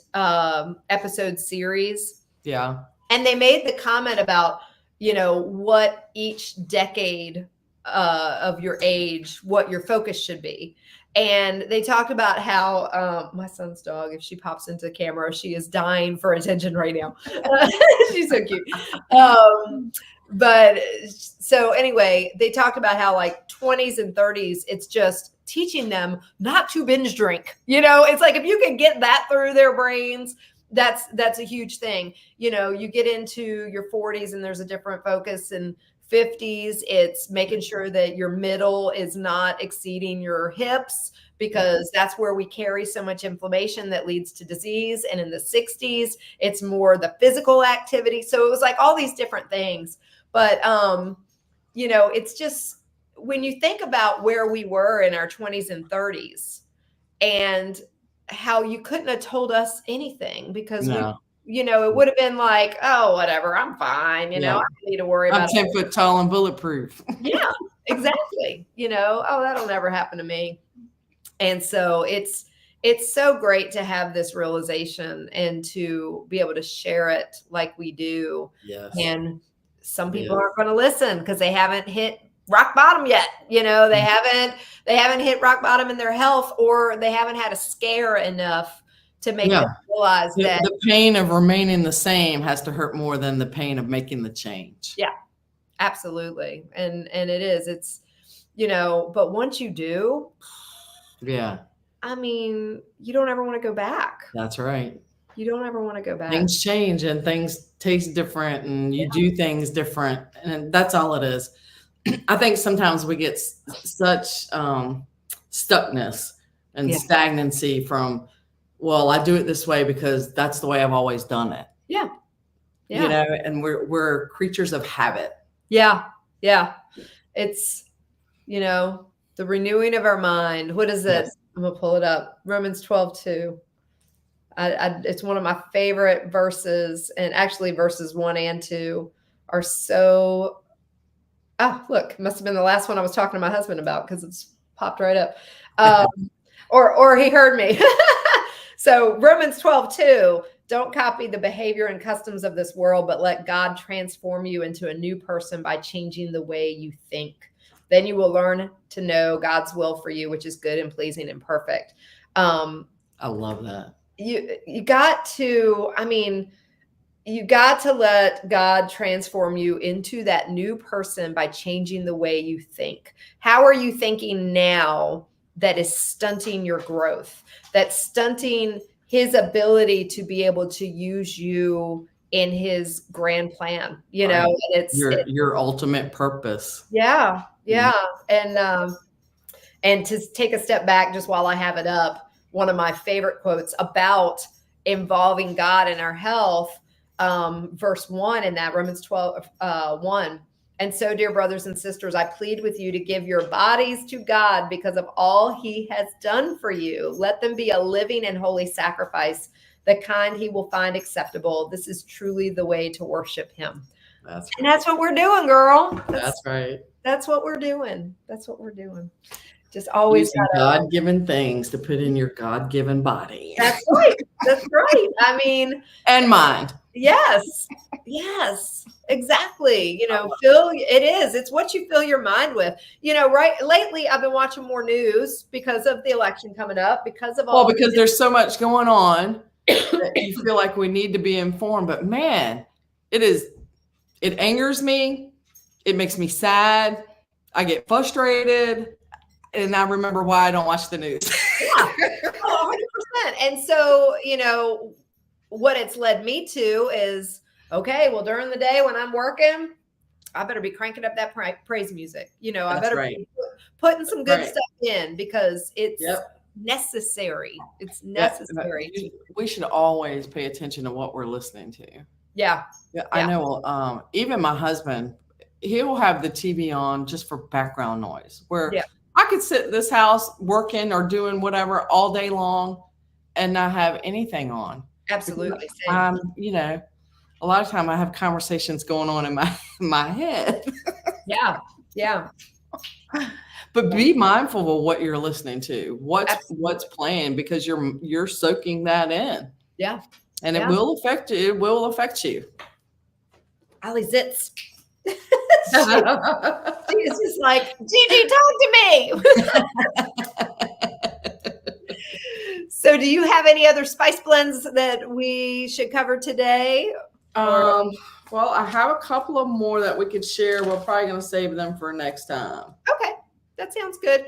episode series. Yeah. And they made the comment about, you know, what each decade of your age, what your focus should be. And they talked about how my son's dog, if she pops into the camera, she is dying for attention right now. She's so cute. But so anyway, they talked about how like 20s and 30s, it's just teaching them not to binge drink. You know, it's like if you can get that through their brains, that's a huge thing. You know, you get into your 40s and there's a different focus, and 50s, it's making sure that your middle is not exceeding your hips, because that's where we carry so much inflammation that leads to disease. And in the 60s, it's more the physical activity. So it was like all these different things. But, you know, it's just when you think about where we were in our 20s and 30s and how you couldn't have told us anything because you know, it would have been like, oh, whatever, I'm fine. You know, I don't need to worry about it. I'm 10 foot tall and bulletproof. Yeah, exactly. You know, oh, that'll never happen to me. And so it's so great to have this realization and to be able to share it like we do. Yes. And some people aren't going to listen because they haven't hit rock bottom yet. You know, they haven't hit rock bottom in their health, or they haven't had a scare enough to make them realize that the pain of remaining the same has to hurt more than the pain of making the change. Yeah, absolutely. And it is, it's, you know, but once you do, I mean, you don't ever want to go back. That's right. You don't ever want to go back. Things change and things taste different and you do things different. And that's all it is. I think sometimes we get such stuckness and stagnancy from, well, I do it this way because that's the way I've always done it. Yeah. You know, and we're creatures of habit. Yeah. Yeah. It's, you know, the renewing of our mind. What is it? I'm going to pull it up. Romans 12:2. It's one of my favorite verses, and actually verses 1 and 2 are so, look, must have been the last one I was talking to my husband about because it's popped right up. Or he heard me. So Romans 12:2, don't copy the behavior and customs of this world, but let God transform you into a new person by changing the way you think. Then you will learn to know God's will for you, which is good and pleasing and perfect. I love that. You got to, I mean, you got to let God transform you into that new person by changing the way you think. How are you thinking now that is stunting your growth, that's stunting his ability to be able to use you in his grand plan, you know, and it's your ultimate purpose. Yeah. Yeah. And to take a step back, just while I have it up, one of my favorite quotes about involving God in our health, verse 1 in that Romans 12:1. And so, dear brothers and sisters, I plead with you to give your bodies to God because of all he has done for you. Let them be a living and holy sacrifice, the kind he will find acceptable. This is truly the way to worship him. And that's what we're doing, girl. That's right. That's what we're doing. That's what we're doing. Just always using God-given things to put in your God-given body. That's right. That's right. I mean, and mind. Yes. Yes. Exactly. It's what you fill your mind with. Right. Lately, I've been watching more news because of the election coming up, because there's so much going on that you feel like we need to be informed. But man, it angers me. It makes me sad. I get frustrated. And I remember why I don't watch the news. Yeah. 100%. And so, what it's led me to is, okay, well, during the day when I'm working, I better be cranking up that praise music. I better be putting some good stuff in because it's necessary. It's necessary. We should always pay attention to what we're listening to. Yeah. I know. Even my husband, he'll have the TV on just for background noise where I could sit in this house working or doing whatever all day long and not have anything on. Absolutely. A lot of time I have conversations going on in my head. Yeah. But be mindful of what you're listening to, what's playing, because you're soaking that in. Yeah. And it will affect you. It will affect you. Ali Zitz. She's just like, Gigi, talk to me. So do you have any other spice blends that we should cover today? Well, I have a couple of more that we could share. We're probably going to save them for next time. Okay. That sounds good.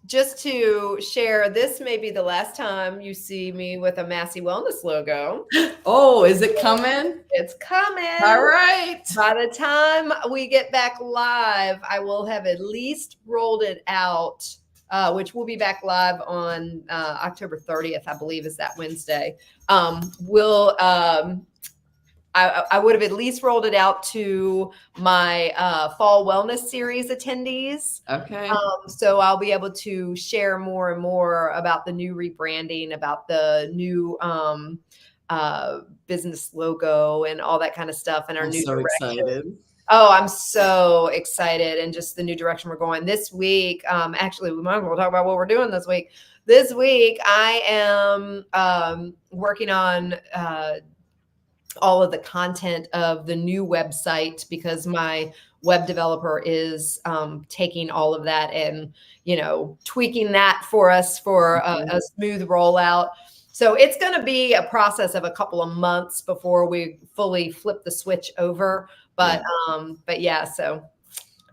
Just to share, this may be the last time you see me with a Massey Wellness logo. Oh, is it coming? It's coming. All right. By the time we get back live, I will have at least rolled it out, which will be back live on October 30th, I believe is that Wednesday. I would have at least rolled it out to my fall wellness series attendees. Okay. So I'll be able to share more and more about the new rebranding, about the new business logo and all that kind of stuff, and our new direction. Excited. Oh, I'm so excited, and just the new direction we're going this week. Actually, we might as well talk about what we're doing this week. This week, I am working on all of the content of the new website, because my web developer is taking all of that and, tweaking that for us for a smooth rollout. So it's going to be a process of a couple of months before we fully flip the switch over. But yeah, so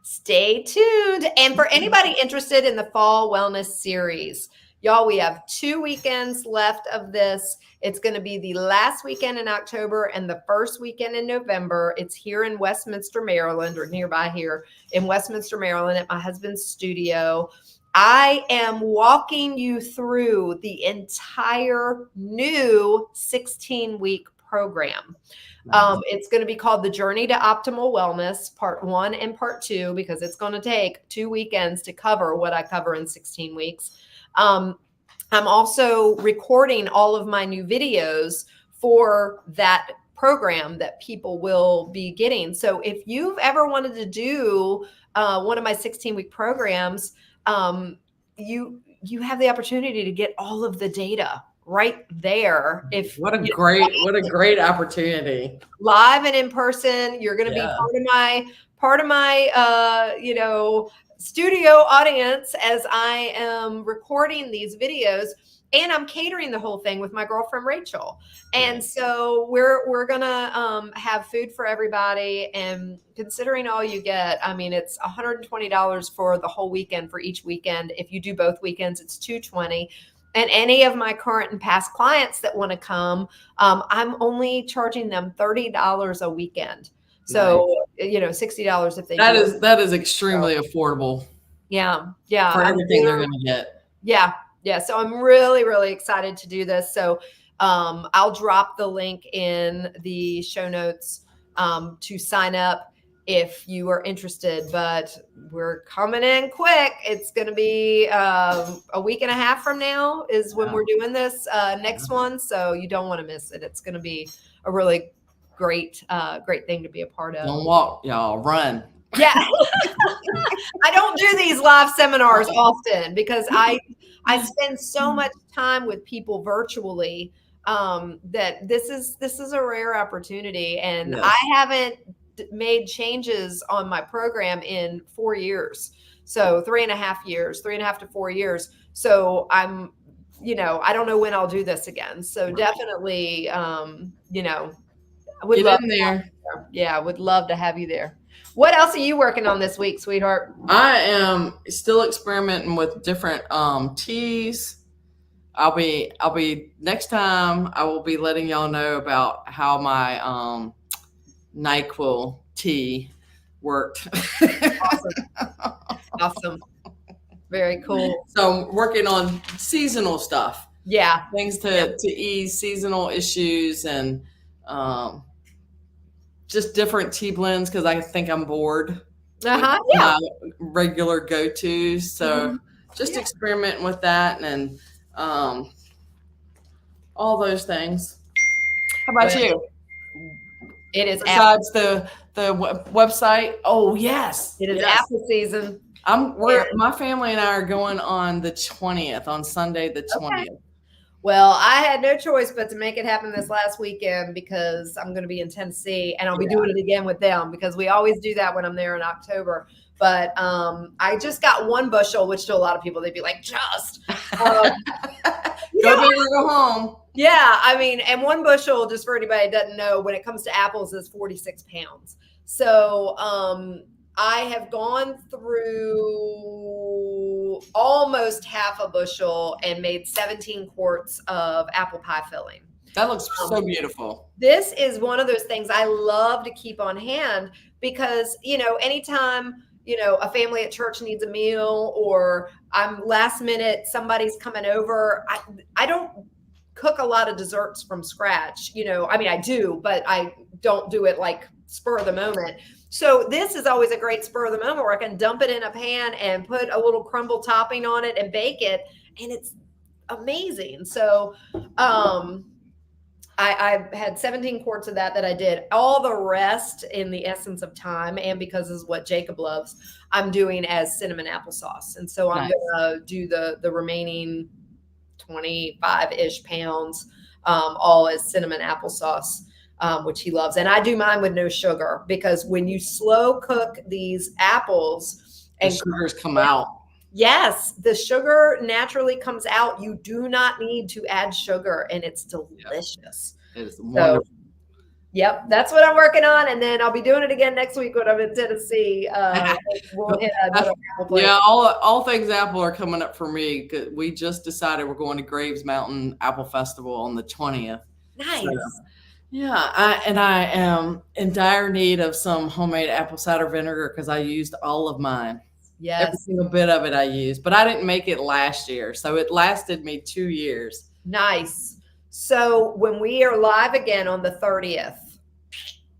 stay tuned. And for anybody interested in the fall wellness series, y'all, we have 2 weekends left of this. It's going to be the last weekend in October and the first weekend in November. It's here in Westminster, Maryland, or nearby here in Westminster, Maryland, at my husband's studio. I am walking you through the entire new 16-week program. It's going to be called The Journey to Optimal Wellness, Part 1 and Part 2, because it's going to take 2 weekends to cover what I cover in 16 weeks. I'm also recording all of my new videos for that program that people will be getting. So if you've ever wanted to do one of my 16-week programs, you have the opportunity to get all of the data right there. What a great opportunity. Live and in person. You're going to be part of my studio audience as I am recording these videos, and I'm catering the whole thing with my girlfriend Rachel. And so we're gonna have food for everybody, and considering all you get, I mean, it's $120 for the whole weekend for each weekend. If you do both weekends, it's $220. And any of my current and past clients that want to come, I'm only charging them $30 a weekend. So, $60 if they do. That is extremely affordable. Yeah. For everything they're going to get. Yeah. So I'm really, really excited to do this. So I'll drop the link in the show notes to sign up if you are interested, but we're coming in quick. It's going to be a week and a half from now is when we're doing this next one. So you don't want to miss it. It's going to be a really great thing to be a part of. Don't walk, y'all, run. Yeah. I don't do these live seminars often because I spend so much time with people virtually that this is a rare opportunity, and Yes. I haven't made changes on my program in 4 years. So 3.5 years, 3.5 to 4 years. So I'm, I don't know when I'll do this again. So definitely, I would Get love in there. yeah, would love to have you there. What else are you working on this week, sweetheart? I am still experimenting with different teas. I'll be next time I will be letting y'all know about how my NyQuil tea worked. Awesome. Very cool. So I'm working on seasonal stuff. Yeah. Things to ease seasonal issues and just different tea blends because I think I'm bored. Yeah. My regular go-tos. So just experimenting with that and all those things. How about you? It is Besides the website. Oh yes. It is yes. apple season. My family and I are going on the 20th, on Sunday the 20th. Okay. Well, I had no choice but to make it happen this last weekend because I'm going to be in Tennessee, and I'll be doing it again with them because we always do that when I'm there in October. But I just got 1 bushel, which to a lot of people, they'd be like, just. Go big or go home. Yeah, I mean, and 1 bushel, just for anybody that doesn't know, when it comes to apples, is 46 pounds. So I have gone through almost half a bushel and made 17 quarts of apple pie filling. That looks so beautiful. This is one of those things I love to keep on hand because, anytime, a family at church needs a meal or I'm last minute, somebody's coming over. I don't cook a lot of desserts from scratch. I mean, I do, but I don't do it like spur of the moment. So this is always a great spur of the moment where I can dump it in a pan and put a little crumble topping on it and bake it. And it's amazing. So, I had 17 quarts of that I did. All the rest, in the essence of time, and because this is what Jacob loves, I'm doing as cinnamon applesauce. And so I'm going to do the remaining 25-ish pounds, all as cinnamon applesauce, which he loves. And I do mine with no sugar because when you slow cook these apples and the sugars come out. Yes, the sugar naturally comes out. You do not need to add sugar, and it's delicious. It is wonderful. Yep, that's what I'm working on, and then I'll be doing it again next week when I'm in Tennessee. We'll hit another apple place. Yeah, all things apple are coming up for me. We just decided we're going to Graves Mountain Apple Festival on the 20th. Nice. So, yeah, I am in dire need of some homemade apple cider vinegar because I used all of mine. Yes. Every single bit of it I used, but I didn't make it last year. So it lasted me 2 years. Nice. So when we are live again on the 30th,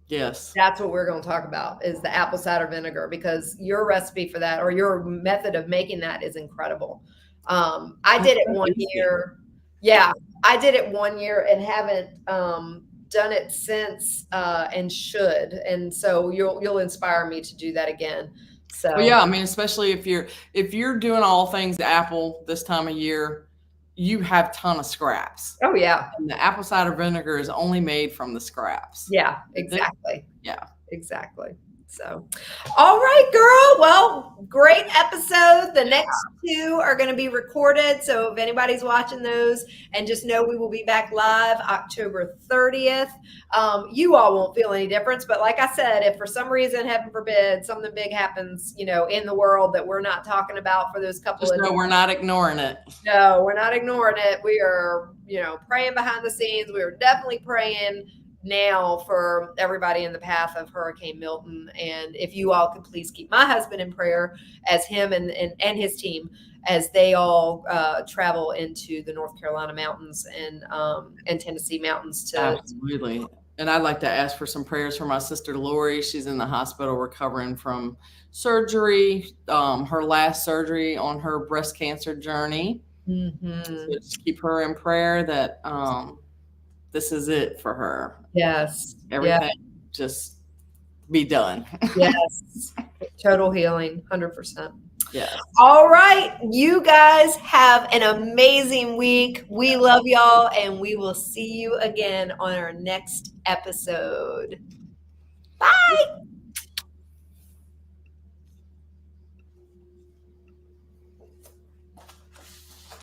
yes, that's what we're going to talk about is the apple cider vinegar, because your recipe for that or your method of making that is incredible. I did it 1 year. Yeah, I did it 1 year and haven't done it since and should. And so you'll inspire me to do that again. So well, yeah, I mean, especially if you're doing all things apple this time of year, you have a ton of scraps. Oh yeah. And the apple cider vinegar is only made from the scraps. Yeah, exactly. Yeah, exactly. So, all right, girl. Well, great episode. The next 2 are going to be recorded. So if anybody's watching those, and just know we will be back live October 30th. You all won't feel any difference. But like I said, if for some reason, heaven forbid, something big happens, in the world that we're not talking about for those couple just know we're not ignoring it. No, we're not ignoring it. We are, praying behind the scenes. We are definitely praying now for everybody in the path of Hurricane Milton. And if you all could please keep my husband in prayer as him and his team as they all travel into the North Carolina mountains and Tennessee mountains to absolutely. And I'd like to ask for some prayers for my sister Lori. She's in the hospital recovering from surgery, her last surgery on her breast cancer journey. Mm-hmm. So just keep her in prayer that this is it for her. Yes. Everything just be done. Yes. Total healing, 100%. Yeah. All right. You guys have an amazing week. We love y'all, and we will see you again on our next episode. Bye.